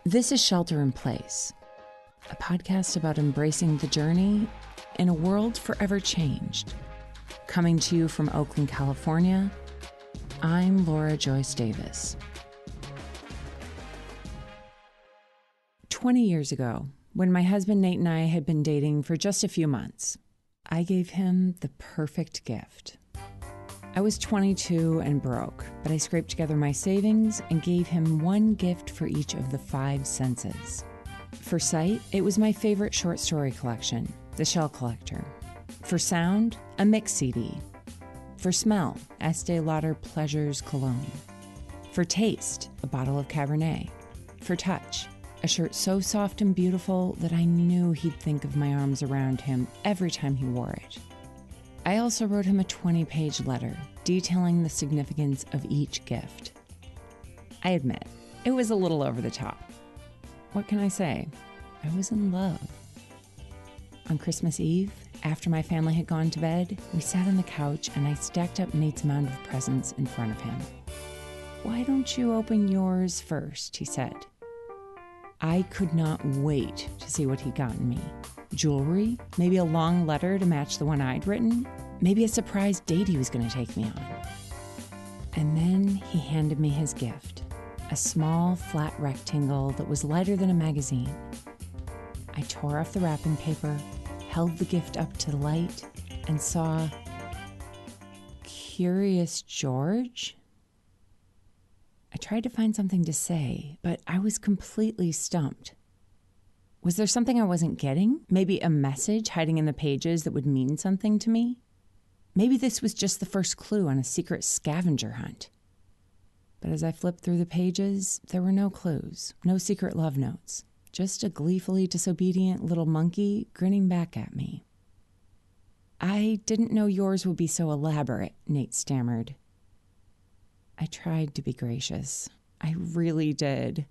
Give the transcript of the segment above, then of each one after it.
This is Shelter in Place, a podcast about embracing the journey in a world forever changed. Coming to you from Oakland, California, I'm Laura Joyce Davis. 20 years ago, when my husband Nate and I had been dating for just a few months, I gave him the perfect gift. I was 22 and broke, but I scraped together my savings and gave him one gift for each of the 5 senses. For sight, it was my favorite short story collection, The Shell Collector. For sound, a mix CD. For smell, Estee Lauder Pleasures Cologne. For taste, a bottle of Cabernet. For touch, a shirt so soft and beautiful that I knew he'd think of my arms around him every time he wore it. I also wrote him a 20-page letter detailing the significance of each gift. I admit, it was a little over the top. What can I say? I was in love. On Christmas Eve, after my family had gone to bed, we sat on the couch and I stacked up Nate's mound of presents in front of him. "Why don't you open yours first?" he said. I could not wait to see what he'd gotten me. Jewelry, maybe a long letter to match the one I'd written, maybe a surprise date he was going to take me on. And then he handed me his gift, a small, flat rectangle that was lighter than a magazine. I tore off the wrapping paper, held the gift up to the light, and saw Curious George? I tried to find something to say, but I was completely stumped. Was there something I wasn't getting? Maybe a message hiding in the pages that would mean something to me? Maybe this was just the first clue on a secret scavenger hunt. But as I flipped through the pages, there were no clues, no secret love notes, just a gleefully disobedient little monkey grinning back at me. "I didn't know yours would be so elaborate," Nate stammered. I tried to be gracious. I really did.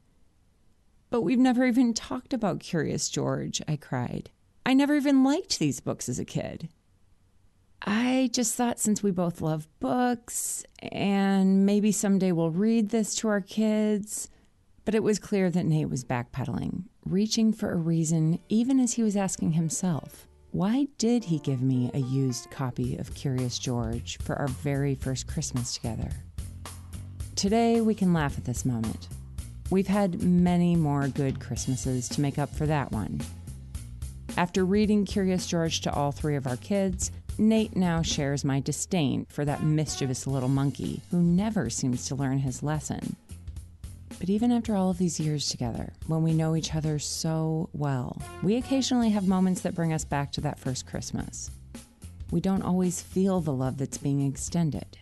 "But we've never even talked about Curious George," I cried. "I never even liked these books as a kid." "I just thought since we both love books, and maybe someday we'll read this to our kids." But it was clear that Nate was backpedaling, reaching for a reason even as he was asking himself, why did he give me a used copy of Curious George for our very first Christmas together? Today, we can laugh at this moment. We've had many more good Christmases to make up for that one. After reading Curious George to all 3 of our kids, Nate now shares my disdain for that mischievous little monkey who never seems to learn his lesson. But even after all of these years together, when we know each other so well, we occasionally have moments that bring us back to that first Christmas. We don't always feel the love that's being extended.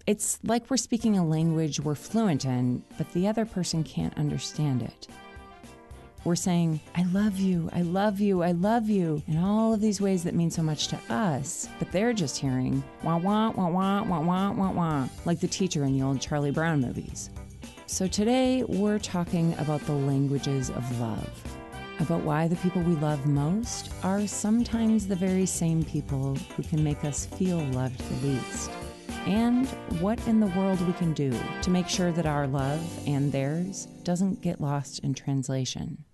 It's like we're speaking a language we're fluent in, but the other person can't understand it. We're saying, "I love you, I love you, I love you," in all of these ways that mean so much to us, but they're just hearing wah wah wah wah wah wah wah wah, like the teacher in the old Charlie Brown movies. So today we're talking about the languages of love, about why the people we love most are sometimes the very same people who can make us feel loved the least. And what in the world we can do to make sure that our love and theirs doesn't get lost in translation.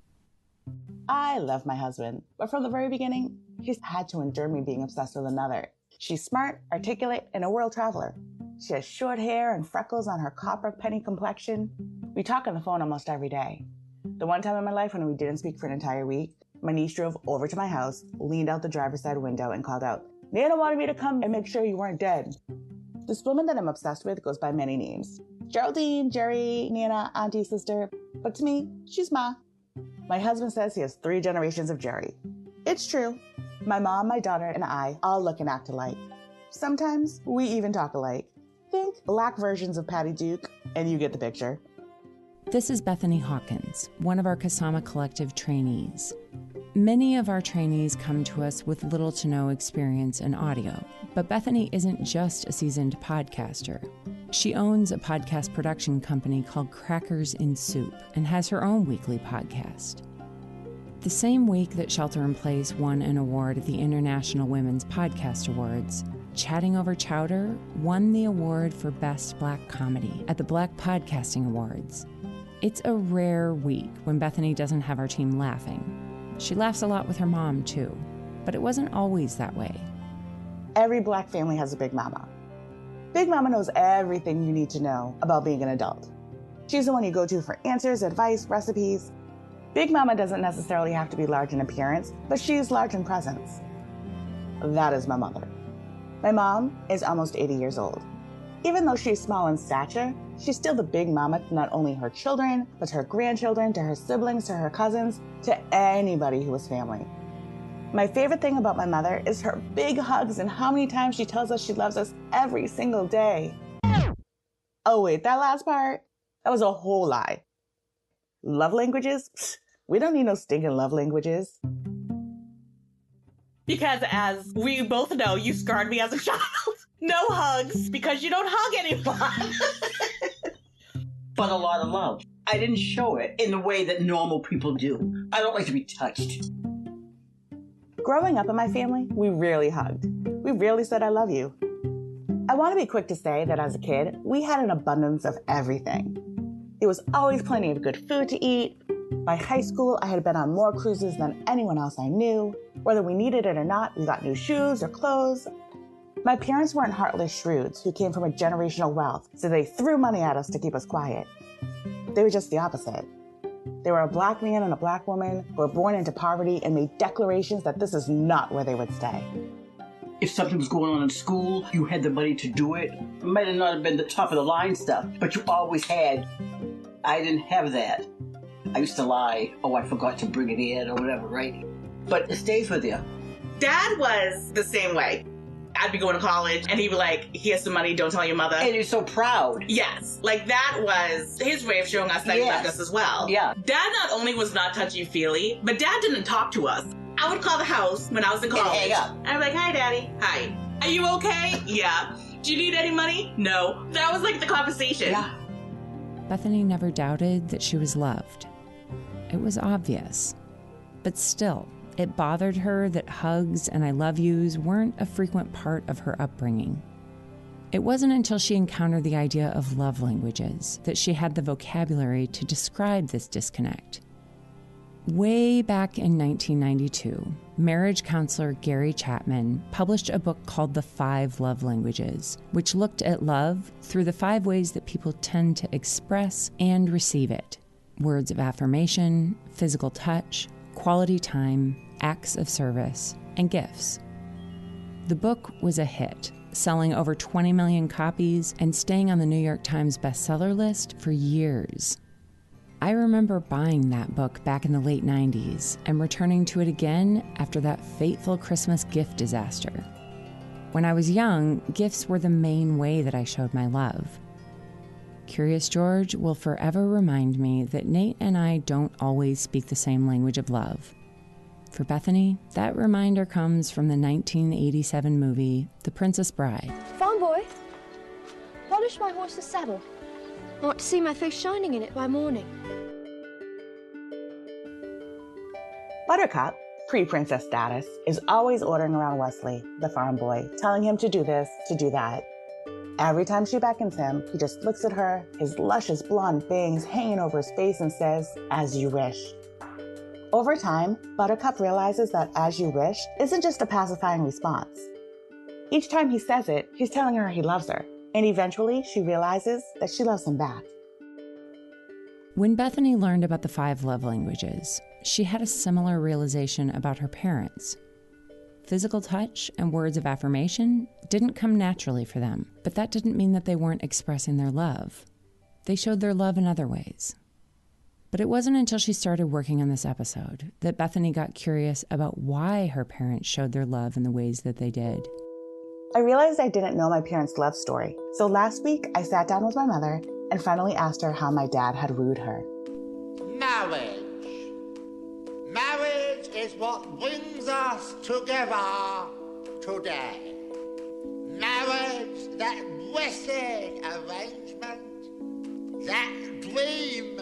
I love my husband, but from the very beginning, he's had to endure me being obsessed with another. She's smart, articulate, and a world traveler. She has short hair and freckles on her copper penny complexion. We talk on the phone almost every day. The one time in my life when we didn't speak for an entire week, my niece drove over to my house, leaned out the driver's side window, and called out, "Nana wanted me to come and make sure you weren't dead." This woman that I'm obsessed with goes by many names. Geraldine, Jerry, Nana, auntie, sister. But to me, she's Ma. My husband says he has 3 generations of Jerry. It's true. My mom, my daughter, and I all look and act alike. Sometimes we even talk alike. Think black versions of Patty Duke, and you get the picture. This is Bethany Hawkins, one of our Kasama Collective trainees. Many of our trainees come to us with little to no experience in audio, but Bethany isn't just a seasoned podcaster. She owns a podcast production company called Crackers in Soup and has her own weekly podcast. The same week that Shelter in Place won an award at the International Women's Podcast Awards, Chatting Over Chowder won the award for Best Black Comedy at the Black Podcasting Awards. It's a rare week when Bethany doesn't have our team laughing. She laughs a lot with her mom, too, but it wasn't always that way. Every Black family has a Big Mama. Big Mama knows everything you need to know about being an adult. She's the one you go to for answers, advice, recipes. Big Mama doesn't necessarily have to be large in appearance, but she's large in presence. That is my mother. My mom is almost 80 years old. Even though she's small in stature, she's still the Big Mama to not only her children, but to her grandchildren, to her siblings, to her cousins, to anybody who is family. My favorite thing about my mother is her big hugs and how many times she tells us she loves us every single day. Oh wait, that last part? That was a whole lie. Love languages? We don't need no stinking love languages. Because as we both know, you scarred me as a child. No hugs, because you don't hug anyone. But a lot of love. I didn't show it in the way that normal people do. I don't like to be touched. Growing up in my family, we rarely hugged. We rarely said I love you. I want to be quick to say that as a kid, we had an abundance of everything. There was always plenty of good food to eat. By high school, I had been on more cruises than anyone else I knew. Whether we needed it or not, we got new shoes or clothes. My parents weren't heartless shrewds who came from a generational wealth, so they threw money at us to keep us quiet. They were just the opposite. They were a Black man and a Black woman who were born into poverty and made declarations that this is not where they would stay. If something was going on in school, you had the money to do it. It might have not been the top of the line stuff, but you always had. I didn't have that. I used to lie. Oh, I forgot to bring it in or whatever, right? But it stays with you. Dad was the same way. I'd be going to college and he'd be like, here's some money, don't tell your mother. And you're so proud. Yes. Like that was his way of showing us that he loved us as well. Yeah. Dad not only was not touchy-feely, but Dad didn't talk to us. I would call the house when I was in college. And hang up. I'd be like, hi, Daddy. Hi. Are you okay? Yeah. Do you need any money? No. That was like the conversation. Yeah. Bethany never doubted that she was loved. It was obvious. But still, it bothered her that hugs and I love yous weren't a frequent part of her upbringing. It wasn't until she encountered the idea of love languages that she had the vocabulary to describe this disconnect. Way back in 1992, marriage counselor Gary Chapman published a book called The 5 Love Languages, which looked at love through the 5 ways that people tend to express and receive it: words of affirmation, physical touch, quality time, acts of service, and gifts. The book was a hit, selling over 20 million copies and staying on the New York Times bestseller list for years. I remember buying that book back in the late 90s and returning to it again after that fateful Christmas gift disaster. When I was young, gifts were the main way that I showed my love. Curious George will forever remind me that Nate and I don't always speak the same language of love. For Bethany, that reminder comes from the 1987 movie, The Princess Bride. Farm boy, polish my horse's saddle. I want to see my face shining in it by morning. Buttercup, pre-princess status, is always ordering around Wesley, the farm boy, telling him to do this, to do that. Every time she beckons him, he just looks at her, his luscious blonde bangs hanging over his face, and says, "As you wish." Over time, Buttercup realizes that "as you wish" isn't just a pacifying response. Each time he says it, he's telling her he loves her, and eventually she realizes that she loves him back. When Bethany learned about the 5 love languages, she had a similar realization about her parents. Physical touch and words of affirmation didn't come naturally for them, but that didn't mean that they weren't expressing their love. They showed their love in other ways. But it wasn't until she started working on this episode that Bethany got curious about why her parents showed their love in the ways that they did. I realized I didn't know my parents' love story, so last week I sat down with my mother and finally asked her how my dad had wooed her. Marriage. Marriage is what brings us together today. Marriage, that blessed arrangement, that dream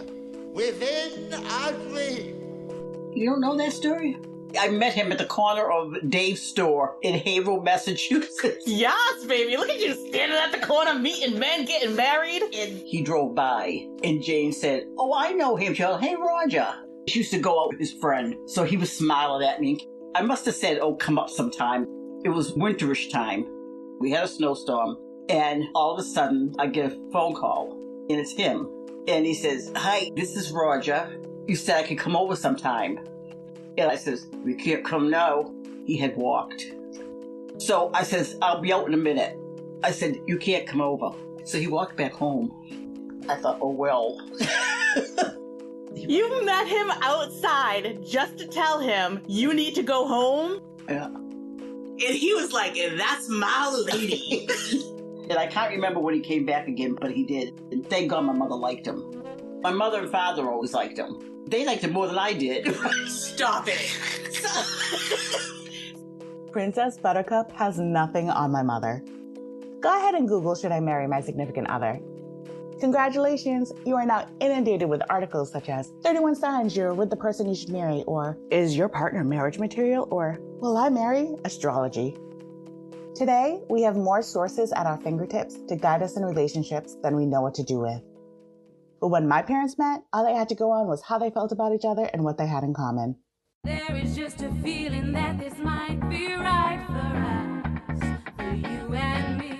within a dream. You don't know that story? I met him at the corner of Dave's store in Haverhill, Massachusetts. Yes, baby. Look at you standing at the corner, meeting men, getting married. And he drove by, and Jane said, "Oh, I know him, Joe. Hey, Roger." She used to go out with his friend, so he was smiling at me. I must have said, "Oh, come up sometime." It was winterish time. We had a snowstorm, and all of a sudden, I get a phone call, and it's him. And he says, "Hi, this is Roger. You said I could come over sometime." And I says, "We can't come now." He had walked. So I says, "I'll be out in a minute." I said, "You can't come over." So he walked back home. I thought, oh, well. You met him outside just to tell him you need to go home? Yeah. And he was like, "That's my lady." And I can't remember when he came back again, but he did. And thank God my mother liked him. My mother and father always liked him. They liked him more than I did. Stop it. Princess Buttercup has nothing on my mother. Go ahead and Google, "Should I marry my significant other?" Congratulations, you are now inundated with articles such as 31 signs you're with the person you should marry, or is your partner marriage material, or will I marry astrology? Today, we have more sources at our fingertips to guide us in relationships than we know what to do with. But when my parents met, all they had to go on was how they felt about each other and what they had in common. There is just a feeling that this might be right for us, for you and me.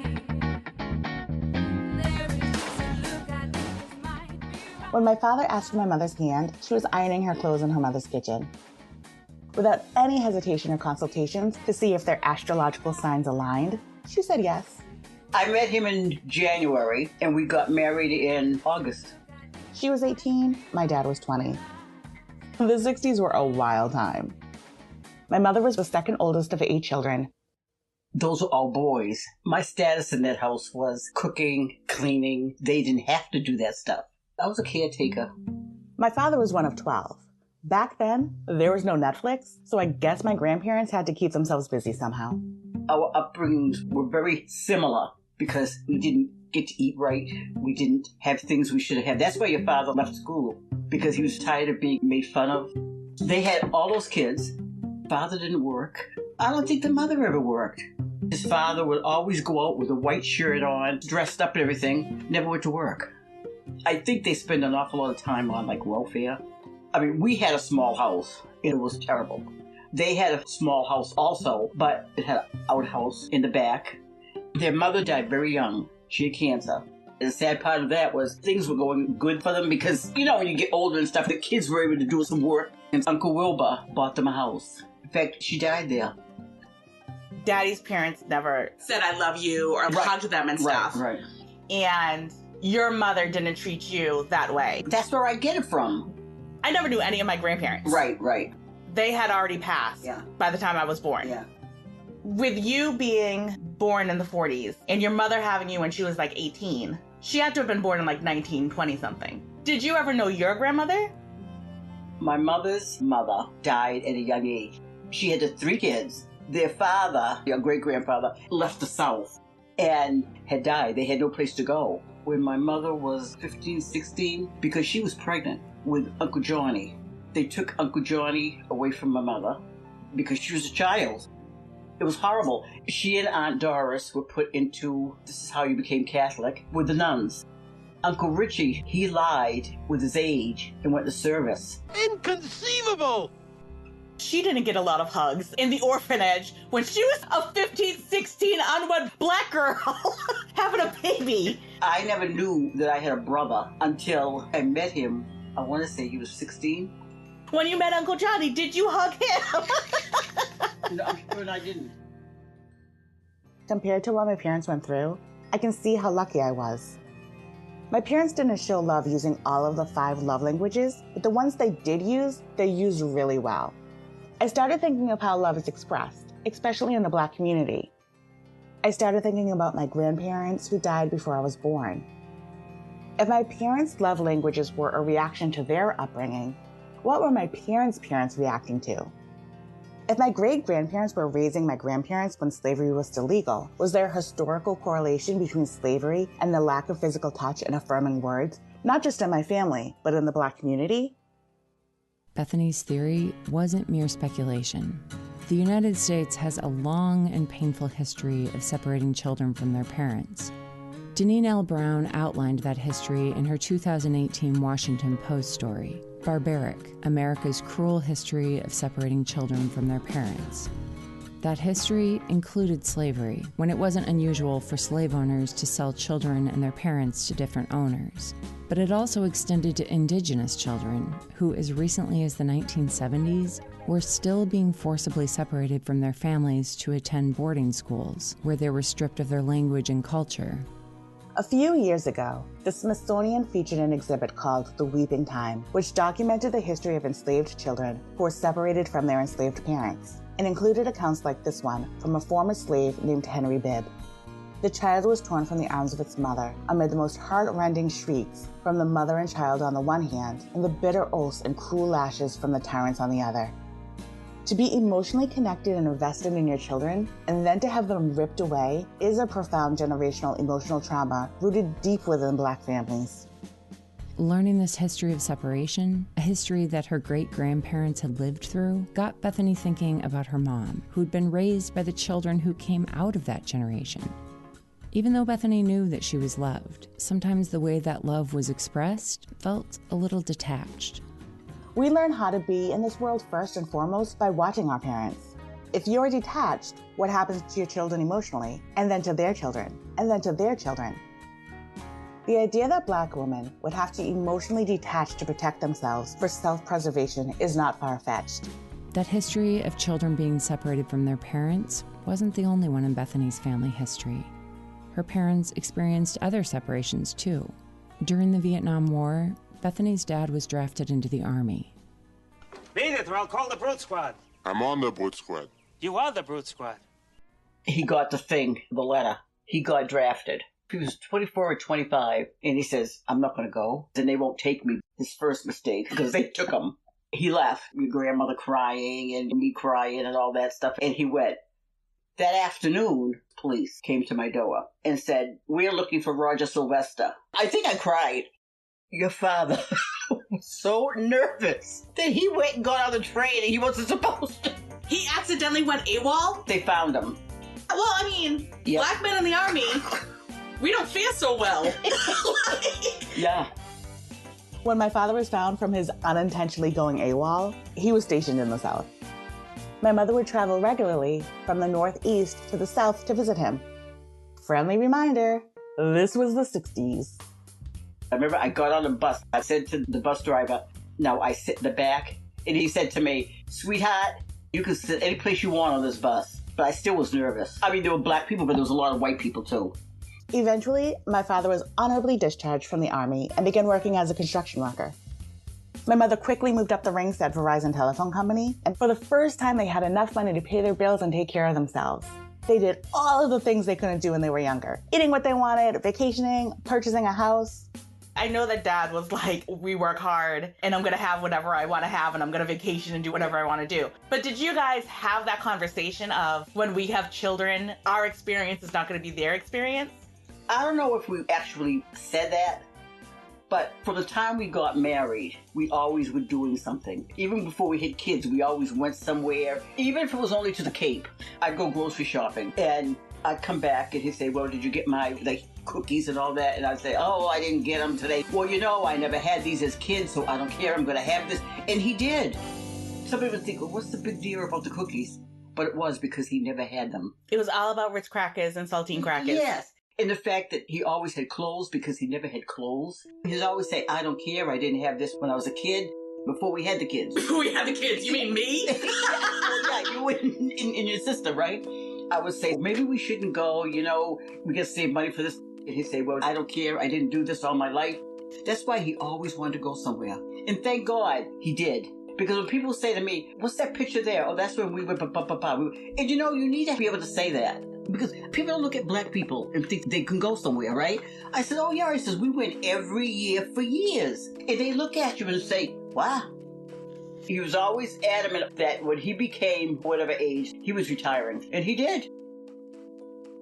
There is just a look I think this might be right. When my father asked for my mother's hand, she was ironing her clothes in her mother's kitchen. Without any hesitation or consultations to see if their astrological signs aligned, she said yes. I met him in January, and we got married in August. She was 18, my dad was 20. The 60s were a wild time. My mother was the second oldest of 8 children. Those were all boys. My status in that house was cooking, cleaning. They didn't have to do that stuff. I was a caretaker. My father was one of 12. Back then, there was no Netflix, so I guess my grandparents had to keep themselves busy somehow. Our upbringings were very similar because we didn't get to eat right. We didn't have things we should have had. That's why your father left school, because he was tired of being made fun of. They had all those kids. Father didn't work. I don't think the mother ever worked. His father would always go out with a white shirt on, dressed up and everything, never went to work. I think they spend an awful lot of time on, like, welfare. I mean, we had a small house. It was terrible. They had a small house also, but it had an outhouse in the back. Their mother died very young. She had cancer. And the sad part of that was things were going good for them because, you know, when you get older and stuff, the kids were able to do some work. And Uncle Wilbur bought them a house. In fact, she died there. Daddy's parents never said "I love you" or hugged them and stuff. Right. And your mother didn't treat you that way. That's where I get it from. I never knew any of my grandparents. Right. They had already passed by the time I was born. Yeah. With you being born in the 40s and your mother having you when she was like 18, she had to have been born in like 1920 something. Did you ever know your grandmother? My mother's mother died at a young age. She had 3 kids. Their father, your great-grandfather, left the South and had died. They had no place to go. When my mother was 15, 16, because she was pregnant with Uncle Johnny, they took Uncle Johnny away from my mother because she was a child. It was horrible. She and Aunt Doris were put into, this is how you became Catholic, with the nuns. Uncle Richie, he lied with his age and went to service. Inconceivable! She didn't get a lot of hugs in the orphanage when she was a 15, 16 unwed black girl having a baby. I never knew that I had a brother until I met him. I want to say he was 16. When you met Uncle Johnny, did you hug him? No, I'm sure I didn't. Compared to what my parents went through, I can see how lucky I was. My parents didn't show love using all of the 5 love languages, but the ones they did use, they used really well. I started thinking of how love is expressed, especially in the Black community. I started thinking about my grandparents who died before I was born. If my parents' love languages were a reaction to their upbringing, what were my parents' parents reacting to? If my great-grandparents were raising my grandparents when slavery was still legal, was there a historical correlation between slavery and the lack of physical touch and affirming words, not just in my family, but in the Black community? Bethany's theory wasn't mere speculation. The United States has a long and painful history of separating children from their parents. Deneen L. Brown outlined that history in her 2018 Washington Post story, Barbaric, America's Cruel History of Separating Children from Their Parents. That history included slavery, when it wasn't unusual for slave owners to sell children and their parents to different owners. But it also extended to indigenous children, who as recently as the 1970s were still being forcibly separated from their families to attend boarding schools, where they were stripped of their language and culture. A few years ago, the Smithsonian featured an exhibit called The Weeping Time, which documented the history of enslaved children who were separated from their enslaved parents, and included accounts like this one from a former slave named Henry Bibb. The child was torn from the arms of its mother amid the most heart-rending shrieks from the mother and child on the one hand, and the bitter oaths and cruel lashes from the tyrants on the other. To be emotionally connected and invested in your children, and then to have them ripped away, is a profound generational emotional trauma rooted deep within Black families. Learning this history of separation, a history that her great-grandparents had lived through, got Bethany thinking about her mom, who'd been raised by the children who came out of that generation. Even though Bethany knew that she was loved, sometimes the way that love was expressed felt a little detached. We learn how to be in this world first and foremost by watching our parents. If you're detached, what happens to your children emotionally, and then to their children, and then to their children? The idea that Black women would have to emotionally detach to protect themselves for self-preservation is not far-fetched. That history of children being separated from their parents wasn't the only one in Bethany's family history. Her parents experienced other separations too. During the Vietnam War, Bethany's dad was drafted into the Army. Beat it, or I'll call the brute squad. I'm on the brute squad. You are the brute squad. He got the thing, the letter. He got drafted. He was 24 or 25, and he says, I'm not going to go. Then they won't take me. His first mistake, because they took him. He left. Your grandmother crying and me crying and all that stuff, and he went. That afternoon, police came to my door and said, we're looking for Roger Sylvester. I think I cried. Your father was so nervous that he went and got on the train and he wasn't supposed to. He accidentally went AWOL? They found him. Well, I mean, Yep. Black men in the Army, we don't fare so well. Yeah. When my father was found from his unintentionally going AWOL, he was stationed in the South. My mother would travel regularly from the Northeast to the South to visit him. Friendly reminder, this was the 60s. I remember I got on the bus. I said to the bus driver, no, I sit in the back. And he said to me, sweetheart, you can sit any place you want on this bus. But I still was nervous. I mean, there were Black people, but there was a lot of white people too. Eventually, my father was honorably discharged from the Army and began working as a construction worker. My mother quickly moved up the ranks at Verizon Telephone Company, and for the first time they had enough money to pay their bills and take care of themselves. They did all of the things they couldn't do when they were younger. Eating what they wanted, vacationing, purchasing a house. I know that Dad was like, we work hard and I'm going to have whatever I want to have and I'm going to vacation and do whatever I want to do. But did you guys have that conversation of when we have children, our experience is not going to be their experience? I don't know if we actually said that, but from the time we got married, we always were doing something. Even before we had kids, we always went somewhere. Even if it was only to the Cape, I'd go grocery shopping and I'd come back and he'd say, well, did you get my cookies and all that? And I'd say, oh, I didn't get them today. Well, you know, I never had these as kids, so I don't care. I'm going to have this. And he did. Somebody would think, well, what's the big deal about the cookies? But it was because he never had them. It was all about Ritz crackers and saltine crackers. Yes. And the fact that he always had clothes because he never had clothes. He'd always say, I don't care. I didn't have this when I was a kid. Before we had the kids. Before we had the kids? You mean me? Well, yeah, you and your sister, right? I would say, maybe we shouldn't go, you know, we got to save money for this. And he'd say, well, I don't care. I didn't do this all my life. That's why he always wanted to go somewhere. And thank God he did. Because when people say to me, what's that picture there? Oh, that's when we went, and you know, you need to be able to say that. Because people don't look at Black people and think they can go somewhere, right? I said, oh, yeah. He says, we went every year for years. And they look at you and say, wow. He was always adamant that when he became whatever age, he was retiring. And he did.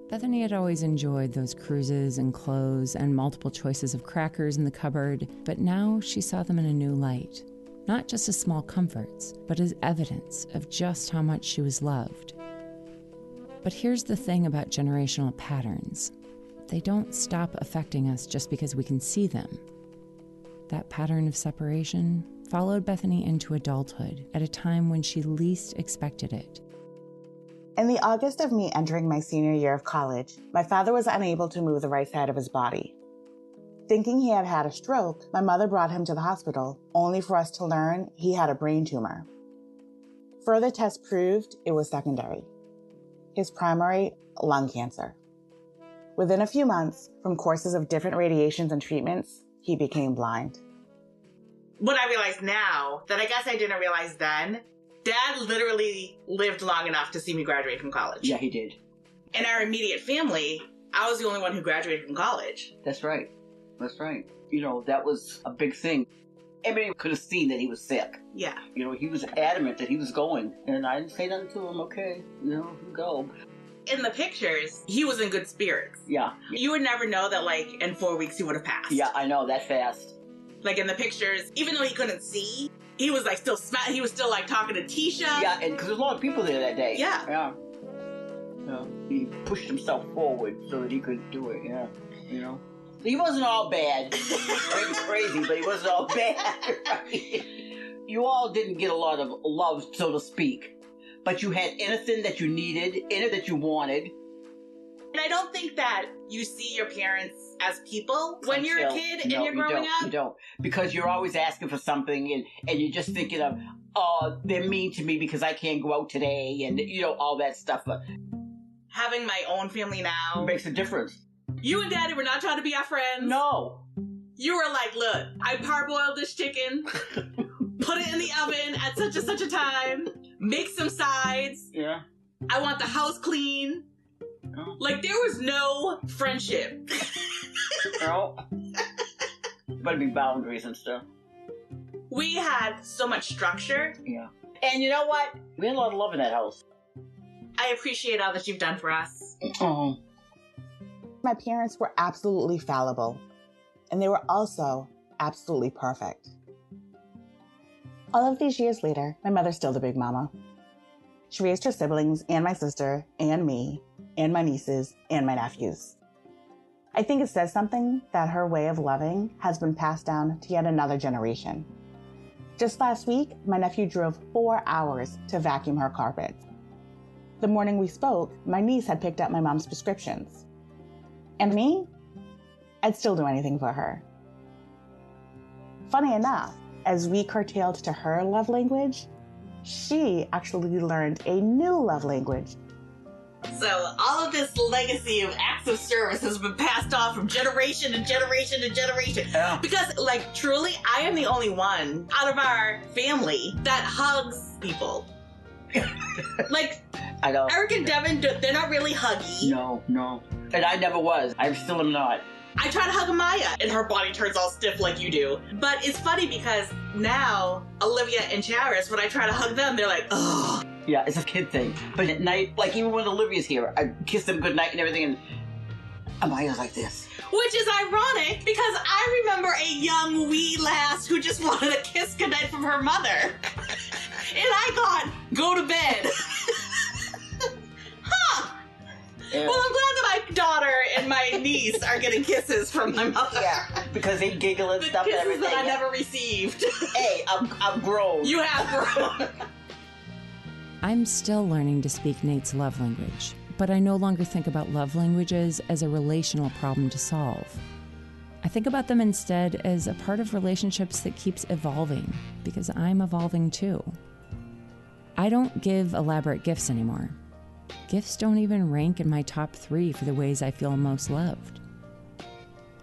Bethany had always enjoyed those cruises and clothes and multiple choices of crackers in the cupboard, but now she saw them in a new light. not just as small comforts, but as evidence of just how much she was loved. But here's the thing about generational patterns. They don't stop affecting us just because we can see them. That pattern of separation followed Bethany into adulthood at a time when she least expected it. In the August of me entering my senior year of college, my father was unable to move the right side of his body. Thinking he had had a stroke, my mother brought him to the hospital, only for us to learn he had a brain tumor. Further tests proved it was secondary. His primary, lung cancer. Within a few months, from courses of different radiations and treatments, he became blind. What I realize now, that I guess I didn't realize then, Dad literally lived long enough to see me graduate from college. Yeah, he did. In our immediate family, I was the only one who graduated from college. That's right. That's right. You know, that was a big thing. Everybody could have seen that he was sick. Yeah. You know, he was adamant that he was going. And I didn't say nothing to him. Okay, you know, go. In the pictures, he was in good spirits. Yeah. You would never know that, like, in 4 weeks he would have passed. Yeah, I know, that fast. Like, in the pictures, even though he couldn't see, he was, like, he was still, like, talking to Tisha. Yeah, and because there's a lot of people there that day. Yeah. Yeah. Yeah. He pushed himself forward so that he could do it, yeah. You know? He wasn't all bad. He was crazy, but he wasn't all bad. Right? You all didn't get a lot of love, so to speak. But you had anything that you needed, anything that you wanted. And I don't think that you see your parents as people when you're a kid and you're growing up. You don't. Because you're always asking for something and you're just thinking of, oh, they're mean to me because I can't go out today and, you know, all that stuff. But having my own family now makes a difference. You and Daddy were not trying to be our friends. No. You were like, look, I parboiled this chicken, put it in the oven at such and such a time, make some sides. Yeah. I want the house clean. No. Like, there was no friendship. No. Better be boundaries and stuff. We had so much structure. Yeah. And you know what? We had a lot of love in that house. I appreciate all that you've done for us. Oh. My parents were absolutely fallible, and they were also absolutely perfect. All of these years later, my mother's still the big mama. She raised her siblings and my sister and me and my nieces and my nephews. I think it says something that her way of loving has been passed down to yet another generation. Just last week, my nephew drove 4 hours to vacuum her carpets. The morning we spoke, my niece had picked up my mom's prescriptions. And me? I'd still do anything for her. Funny enough, as we curtailed to her love language, she actually learned a new love language. So all of this legacy of acts of service has been passed on from generation to generation to generation. Yeah. Because, like, truly, I am the only one out of our family that hugs people. Like, I know. Eric and Devin, they're not really huggy. No. And I never was. I still am not. I try to hug Amaya, and her body turns all stiff like you do. But it's funny because now, Olivia and Charis, when I try to hug them, they're like, ugh. Yeah, it's a kid thing. But at night, like even when Olivia's here, I kiss them goodnight and everything, and Amaya's like this. Which is ironic, because I remember a young wee lass who just wanted a kiss goodnight from her mother. And I thought, go to bed. Huh. Yeah. Well, I'm glad that my daughter and my niece are getting kisses from my mother. Yeah, because they giggle and stuff and everything. Kisses that I never received. Hey, I'm grown. You have grown. I'm still learning to speak Nate's love language, but I no longer think about love languages as a relational problem to solve. I think about them instead as a part of relationships that keeps evolving, because I'm evolving too. I don't give elaborate gifts anymore. Gifts don't even rank in my top 3 for the ways I feel most loved.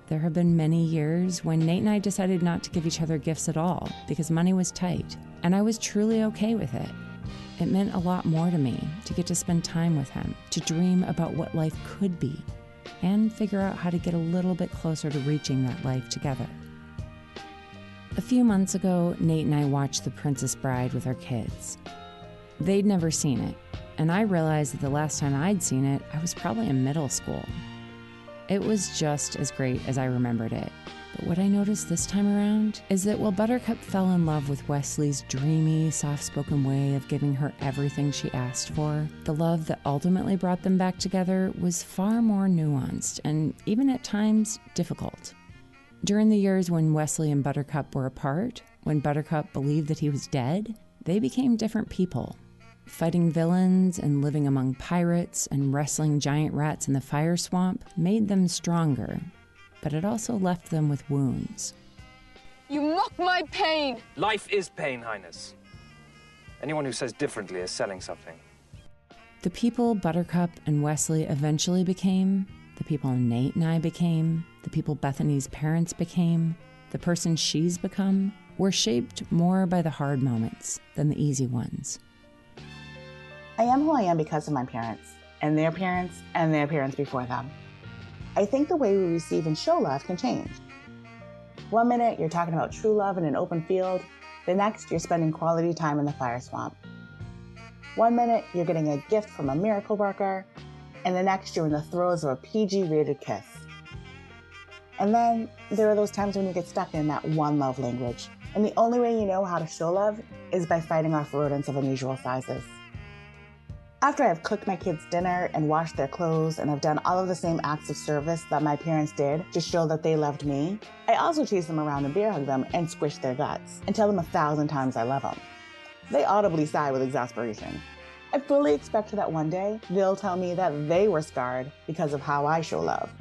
There have been many years when Nate and I decided not to give each other gifts at all because money was tight, and I was truly okay with it. It meant a lot more to me to get to spend time with him, to dream about what life could be, and figure out how to get a little bit closer to reaching that life together. A few months ago, Nate and I watched The Princess Bride with our kids. They'd never seen it, and I realized that the last time I'd seen it, I was probably in middle school. It was just as great as I remembered it, what I noticed this time around is that while Buttercup fell in love with Wesley's dreamy, soft-spoken way of giving her everything she asked for, the love that ultimately brought them back together was far more nuanced and even at times difficult. During the years when Wesley and Buttercup were apart, when Buttercup believed that he was dead, they became different people. Fighting villains and living among pirates and wrestling giant rats in the fire swamp made them stronger, but it also left them with wounds. You mock my pain! Life is pain, Highness. Anyone who says differently is selling something. The people Buttercup and Wesley eventually became, the people Nate and I became, the people Bethany's parents became, the person she's become, were shaped more by the hard moments than the easy ones. I am who I am because of my parents, and their parents, and their parents before them. I think the way we receive and show love can change. One minute, you're talking about true love in an open field. The next, you're spending quality time in the fire swamp. One minute, you're getting a gift from a miracle worker, and the next, you're in the throes of a PG-rated kiss. And then there are those times when you get stuck in that one love language, and the only way you know how to show love is by fighting off rodents of unusual sizes. After I've cooked my kids dinner and washed their clothes and have done all of the same acts of service that my parents did to show that they loved me, I also chase them around and bear hug them and squish their guts and tell them 1,000 times I love them. They audibly sigh with exasperation. I fully expect that one day they'll tell me that they were scarred because of how I show love.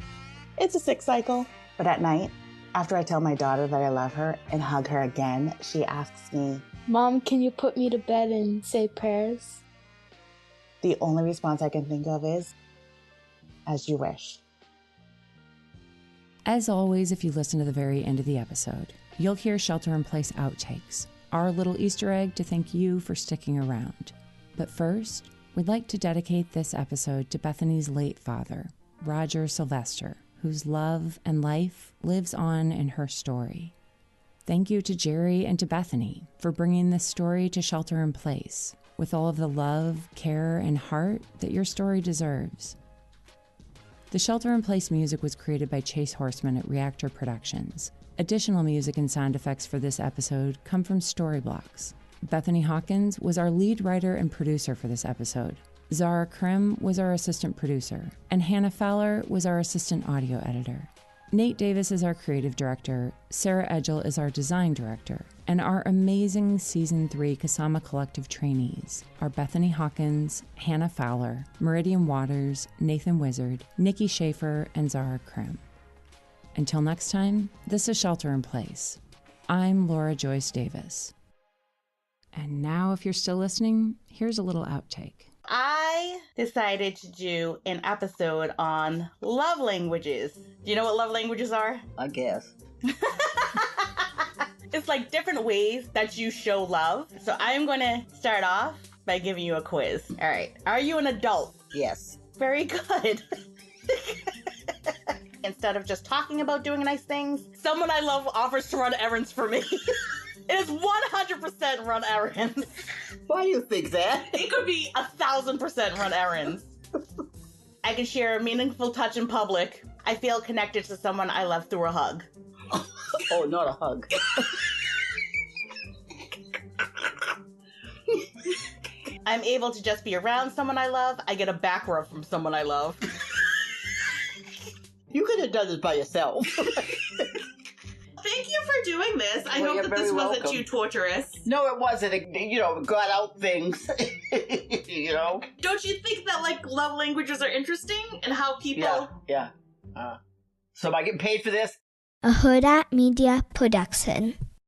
It's a sick cycle, but at night, after I tell my daughter that I love her and hug her again, she asks me, "Mom, can you put me to bed and say prayers?" The only response I can think of is, "As you wish." As always, if you listen to the very end of the episode, you'll hear Shelter in Place outtakes, our little Easter egg to thank you for sticking around. But first, we'd like to dedicate this episode to Bethany's late father, Roger Sylvester, whose love and life lives on in her story. Thank you to Jerry and to Bethany for bringing this story to Shelter in Place, with all of the love, care, and heart that your story deserves. The Shelter in Place music was created by Chase Horseman at Reactor Productions. Additional music and sound effects for this episode come from Storyblocks. Bethany Hawkins was our lead writer and producer for this episode. Zara Krim was our assistant producer, and Hannah Fowler was our assistant audio editor. Nate Davis is our creative director, Sarah Edgell is our design director, and our amazing Season 3 Kasama Collective trainees are Bethany Hawkins, Hannah Fowler, Meridian Waters, Nathan Wizard, Nikki Schaefer, and Zara Krim. Until next time, this is Shelter in Place. I'm Laura Joyce Davis. And now, if you're still listening, here's a little outtake. I decided to do an episode on love languages. Do you know what love languages are? I guess. It's like different ways that you show love. So I'm going to start off by giving you a quiz. All right. Are you an adult? Yes. Very good. Instead of just talking about doing nice things, someone I love offers to run errands for me. It is 100% run errands. Why do you think that? It could be 1,000% run errands. I can share a meaningful touch in public. I feel connected to someone I love through a hug. Oh, not a hug. I'm able to just be around someone I love. I get a back rub from someone I love. You could have done this by yourself. Thank you for doing this. I Well, hope you're that this very wasn't welcome. too torturous. No, it wasn't. It got out things. Don't you think that, like, love languages are interesting? And how people... Yeah. So am I getting paid for this? A Huda Media Production.